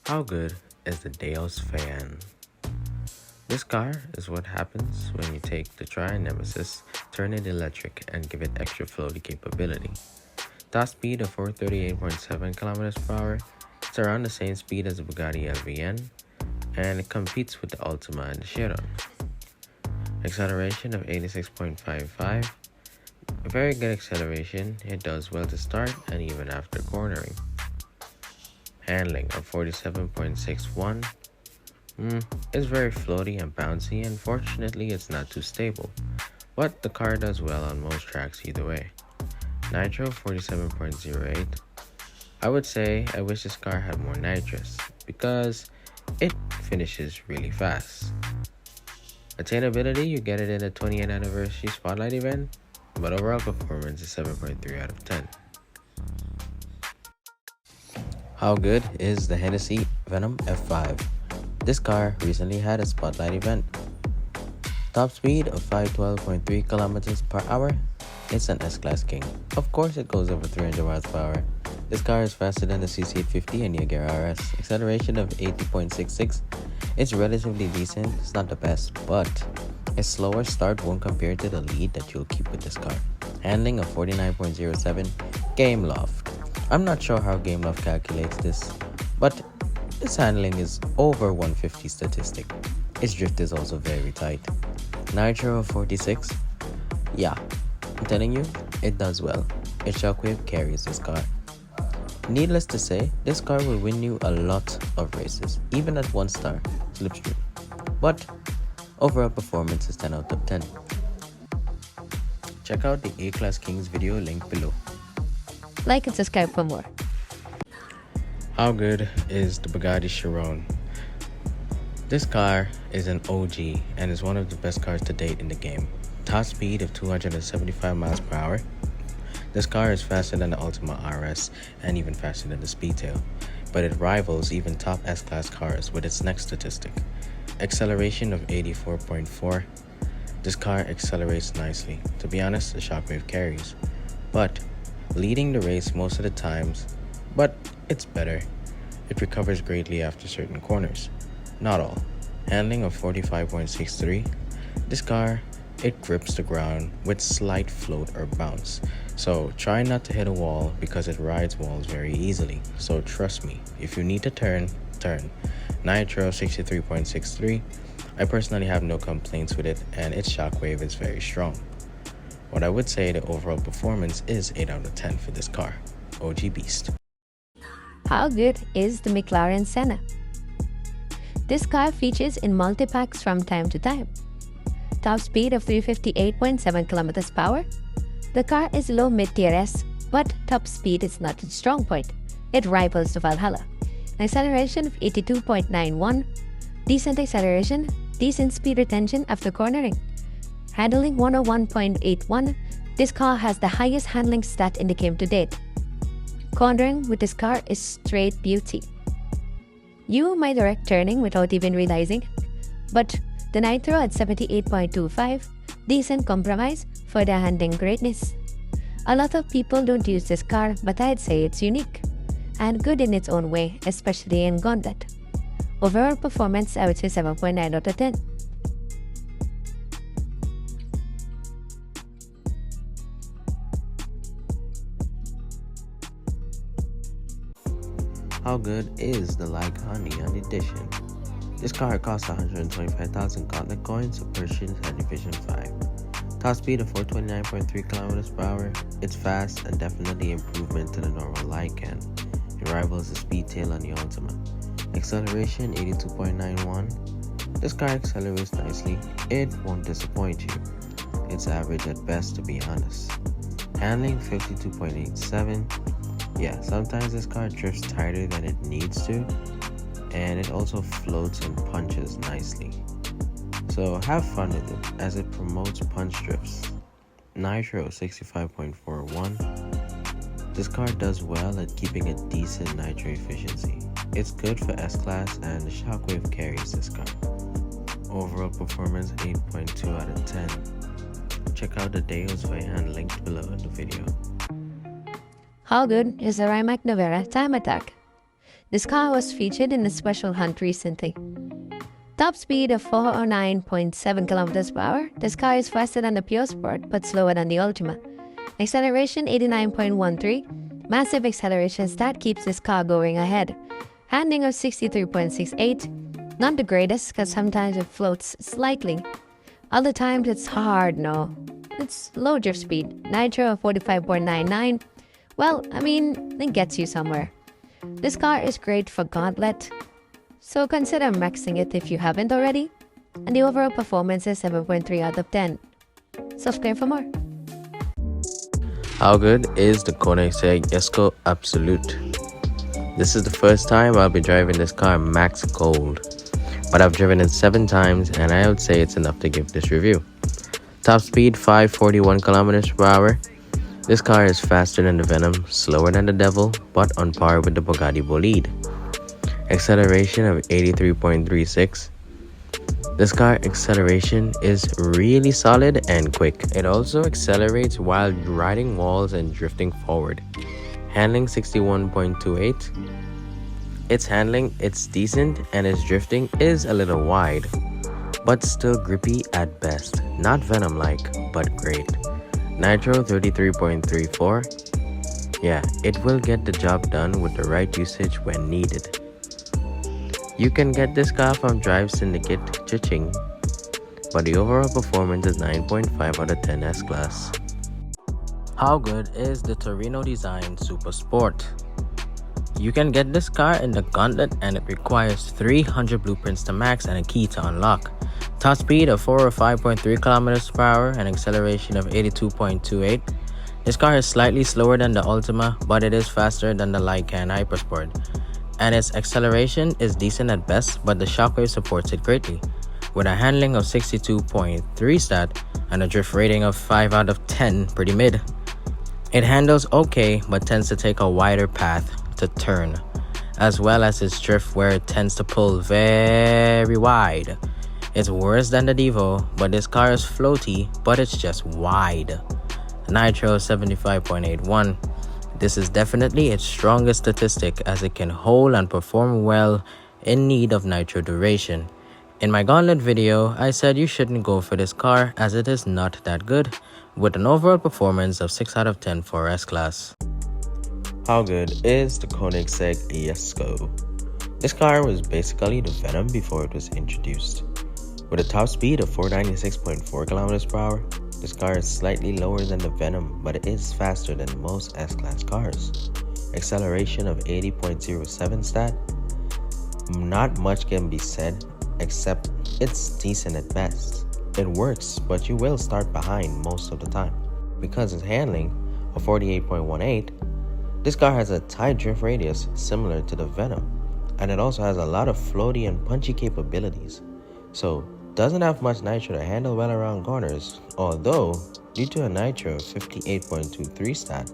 How good is the Deos Vayanne? This car is what happens when you take the Tri-Nemesis, turn it electric, and give it extra floaty capability. Top speed of 438.7 km per hour, it's around the same speed as the Bugatti LVN, and it competes with the Ultima and the Chiron. Acceleration of 86.55, a very good acceleration, it does well to start and even after cornering. Handling of 47.61, it's very floaty and bouncy, and fortunately it's not too stable, but the car does well on most tracks either way. Nitro 47.08, I would say I wish this car had more nitrous because it finishes really fast. Attainability, you get it in the 20th anniversary spotlight event, but overall performance is 7.3 out of 10. How good is the Hennessy Venom F5? This car recently had a spotlight event. Top speed of 512.3 km per hour. It's an S-Class King. Of course it goes over 300 miles per hour. This car is faster than the CC850 and Jaguar RS. Acceleration of 80.66. It's relatively decent. It's not the best, but a slower start won't compare to the lead that you'll keep with this car. Handling of 49.07. Game Loft. I'm not sure how Game Loft calculates this, but its handling is over 150 statistic. Its drift is also very tight. Nitro of 46. Yeah, I'm telling you, it does well. Its shockwave carries this car. Needless to say, this car will win you a lot of races, even at 1-star slipstream. But overall performance is 10 out of 10. Check out the A-Class Kings video link below. Like and subscribe for more. How good is the Bugatti Chiron? This car is an OG and is one of the best cars to date in the game. Top speed of 275 miles per hour. This car is faster than the Ultima RS and even faster than the Speedtail, but it rivals even top S-Class cars with its next statistic. Acceleration of 84.4. This car accelerates nicely. To be honest, the shockwave carries, but leading the race most of the times, but it's better. It recovers greatly after certain corners. Not all. Handling of 45.63. This car, it grips the ground with slight float or bounce. So try not to hit a wall because it rides walls very easily. So trust me, if you need to turn. Nitro 63.63. I personally have no complaints with it and its shockwave is very strong. What I would say the overall performance is 8 out of 10 for this car. OG Beast. How good is the McLaren Senna? This car features in multi-packs from time to time. Top speed of 358.7 km per hour. The car is low mid-tier S, but top speed is not its strong point. It rivals the Valhalla. Acceleration of 82.91. Decent acceleration, decent speed retention after cornering. Handling 101.81. This car has the highest handling stat in the game to date. Cornering with this car is straight beauty. You might direct turning without even realizing, but the Nitro at 78.25, decent compromise for the handling greatness. A lot of people don't use this car, but I'd say it's unique and good in its own way, especially in Gauntlet. Overall performance, I would say 7.9 out of 10. How good is the Lykan Neon Edition? This car costs 125,000 Gauntlet coins, a purchase at Division 5. Top speed of 429.3 km per hour. It's fast and definitely improvement to the normal Lykan. It rivals the Speedtail and the Ultima. Acceleration 82.91. This car accelerates nicely. It won't disappoint you. It's average at best, to be honest. Handling 52.87. Yeah, sometimes this car drifts tighter than it needs to, and it also floats and punches nicely. So have fun with it as it promotes punch drifts. Nitro 65.41. This car does well at keeping a decent nitro efficiency. It's good for S-Class and the shockwave carries this car. Overall performance 8.2 out of 10. Check out the Deos Vayanne linked below in the video. How good is the Rimac Nevera Time Attack? This car was featured in a special hunt recently. Top speed of 409.7 kilometers per hour, this car is faster than the Pure Sport but slower than the Ultima. Acceleration 89.13, massive acceleration stat keeps this car going ahead. Handling of 63.68, not the greatest because sometimes it floats slightly. Other times it's hard, no. It's low drift speed, nitro of 45.99. Well, it gets you somewhere. This car is great for gauntlet, so consider maxing it if you haven't already. And the overall performance is 7.3 out of 10. Subscribe for more. How good is the Koenigsegg Jesko Absolut? This is the first time I'll be driving this car max gold, but I've driven it 7 times and I would say it's enough to give this review. Top speed 541 kilometers per hour. This car is faster than the Venom, slower than the Devel, but on par with the Bugatti Bolide. Acceleration of 83.36. This car acceleration is really solid and quick. It also accelerates while riding walls and drifting forward. Handling 61.28. It's decent and its drifting is a little wide, but still grippy at best. Not Venom-like, but great. Nitro 33.34. Yeah, it will get the job done with the right usage when needed. You can get this car from Drive Syndicate Ching, but the overall performance is 9.5 out of 10 S-Class. How good is the Torino design Super Sport? You can get this car in the Gauntlet and it requires 300 blueprints to max and a key to unlock. Top speed of 405.3 km per hour and acceleration of 82.28. This car is slightly slower than the Ultima, but it is faster than the Lykan Hypersport. And its acceleration is decent at best, but the shockwave supports it greatly. With a handling of 62.3 stat and a drift rating of 5 out of 10, pretty mid. It handles okay, but tends to take a wider path to turn, as well as its drift where it tends to pull very wide. It's worse than the Devel, but this car is floaty, but it's just wide. Nitro 75.81. This is definitely its strongest statistic as it can hold and perform well in need of nitro duration. In my Gauntlet video, I said you shouldn't go for this car as it is not that good, with an overall performance of 6 out of 10 for S-Class. How good is the Koenigsegg Jesko? This car was basically the Venom before it was introduced. With a top speed of 496.4 km per hour, this car is slightly lower than the Venom, but it is faster than most S-Class cars. Acceleration of 80.07 stat. Not much can be said, except it's decent at best. It works, but you will start behind most of the time. Because its handling of 48.18, this car has a tight drift radius similar to the Venom, and it also has a lot of floaty and punchy capabilities. So, doesn't have much nitro to handle well around corners, although due to a nitro of 58.23 stat,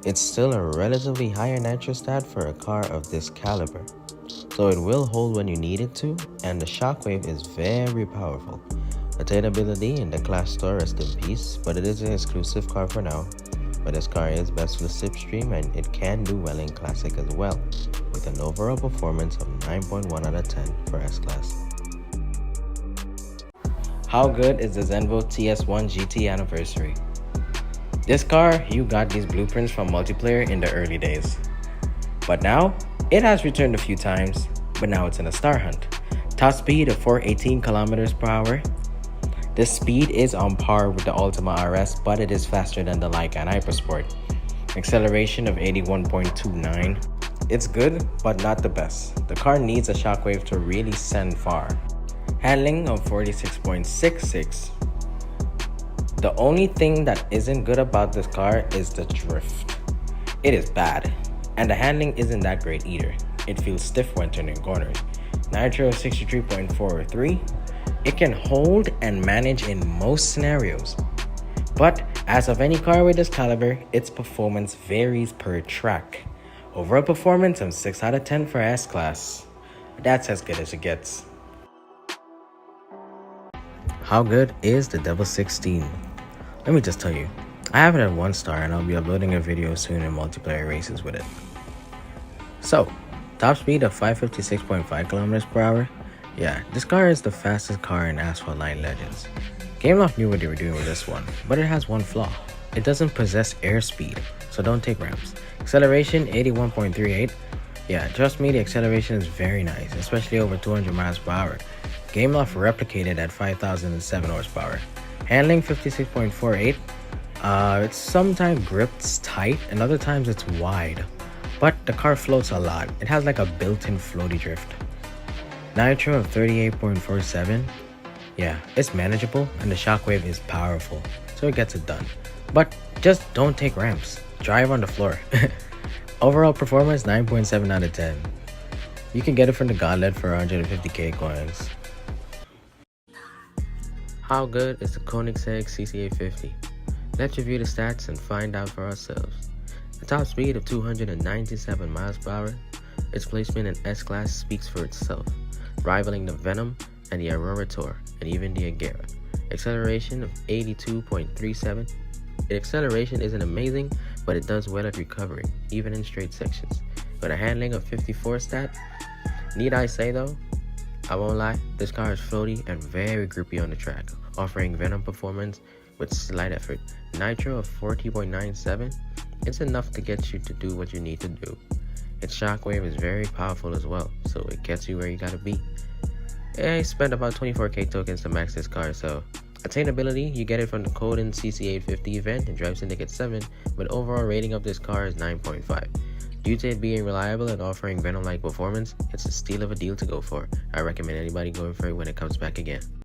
it's still a relatively higher nitro stat for a car of this caliber. So it will hold when you need it to, and the shockwave is very powerful. Attainability in the Class store, rest in peace, but it is an exclusive car for now. But this car is best for the slipstream and it can do well in Classic as well, with an overall performance of 9.1 out of 10 for S-Class. How good is the Zenvo TS1 GT Anniversary? This car, you got these blueprints from multiplayer in the early days. But now, it has returned a few times, but now it's in a star hunt. Top speed of 418 kilometers per hour. This speed is on par with the Ultima RS, but it is faster than the Lykan Hypersport. Acceleration of 81.29. It's good, but not the best. The car needs a shockwave to really send far. Handling of 46.66. The only thing that isn't good about this car is the drift. It is bad, and the handling isn't that great either. It feels stiff when turning corners. Nitro 63.43. It can hold and manage in most scenarios. But as of any car with this caliber, its performance varies per track. Overall performance of 6 out of 10 for S-Class. That's as good as it gets. How good is the Devel 16? Let me just tell you, I have it at 1 star and I'll be uploading a video soon in multiplayer races with it. So, Top speed of 556.5 kilometers per hour. Yeah, this car is the fastest car in Asphalt 9 Legends. Gameloft knew what they were doing with this one, but it has one flaw. It doesn't possess airspeed, so don't take ramps. Acceleration 81.38. Yeah, trust me, the acceleration is very nice, especially over 200 miles per hour. Gameloft replicated at 5007 horsepower. Handling 56.48. It's sometimes grips tight and other times it's wide. But the car floats a lot. It has like a built-in floaty drift. Nitro of 38.47. Yeah, it's manageable and the shockwave is powerful, so it gets it done. But just don't take ramps. Drive on the floor. Overall performance 9.7 out of 10. You can get it from the Gauntlet for 150k coins. How good is the Koenigsegg CC850? Let's review the stats and find out for ourselves. A top speed of 297 miles per hour. Its placement in S-Class speaks for itself, rivaling the Venom and the Aurora Tour, and even the Agera. Acceleration of 82.37. The acceleration isn't amazing, but it does well at recovering, even in straight sections. With a handling of 54 stat, need I say though? I won't lie, this car is floaty and very grippy on the track, offering Venom performance with slight effort. Nitro of 40.97, it's enough to get you to do what you need to do. Its shockwave is very powerful as well, so it gets you where you gotta be. I spent about 24k tokens to max this car, so attainability, you get it from the Coden CC850 event and Drive Syndicate 7, but overall rating of this car is 9.5. Due to it being reliable and offering Venom-like performance, it's a steal of a deal to go for. I recommend anybody going for it when it comes back again.